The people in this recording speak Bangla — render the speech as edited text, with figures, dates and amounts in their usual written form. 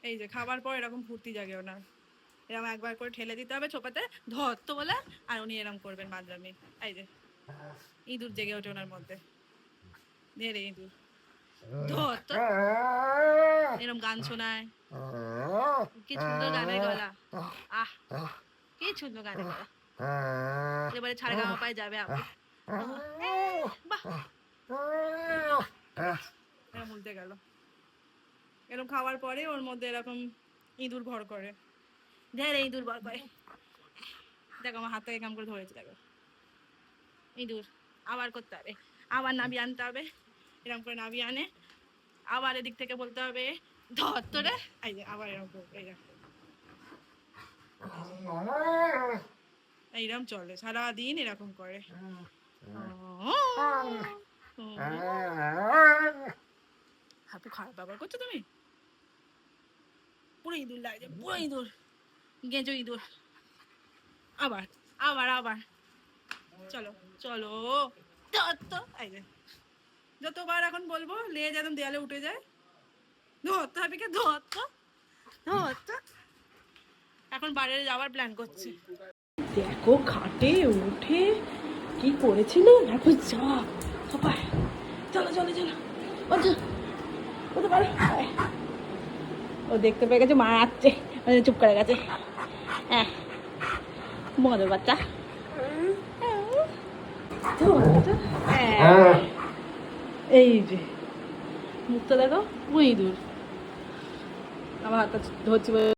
এই যে খাবার পর এরকম ফুর্তি জাগে ওনার, এরকম একবার করে ঠেলে দিতে হবে ছোপাতে ধর তো বলে, আর উনি এরকম করবেন মাদ্রামি। এই যে ইঁদুর জেগে ওঠে ওনার মধ্যে, ধরে ইঁদুর ধর তো, এরকম গান শোনায়, কি সুন্দর গানের গলা, আহ কি সুন্দর গানের গলা। এবারে ছাড়া গামা পায়ে যাবে আপু, বাহ এরকম উল্টে গেল। এরকম খাওয়ার পরে ওর মধ্যে এরকম ইঁদুর ভর করে, ধরে ইঁদুর ভর করে। দেখো আমার হাতটাকে কেমন করে ধরেছে, দেখো ইঁদুর। আবার করতে হবে, আবার নাবি আনতে হবে, এরকম করে নাবি আনে, আবার এদিক থেকে বলতে হবে ধর তোরে। এই যে আবার এরকম করবে, এইরকম চলে সারাদিন এরকম করে। হাপু খারাপ ব্যবহার করছো তুমি, পুরো ইঁদুর লাগছে, পুরো ইঁদুর, গেঁজো ইঁদুর। আবার আবার আবার চলো চলো ধর তো। এই যে যতবার এখন বলবো লেজ একদম দেয়ালে উঠে যায়, ধরতে হবে, কে ধরতো ধরতো। এখন বাইরে যাওয়ার প্ল্যান করছি। দেখো খাটে উঠে কি করেছিল, দেখো যা সবাই। চলো চলো চলো, ওতে পারো। ও দেখতে পেয়ে গেছে মা আসছে, চুপ করে গেছে। হ্যাঁ মদের বাচ্চা। এই যে মুখটা দেখো, পুরো ইঁদুর। আমার হাতটা ধরছি।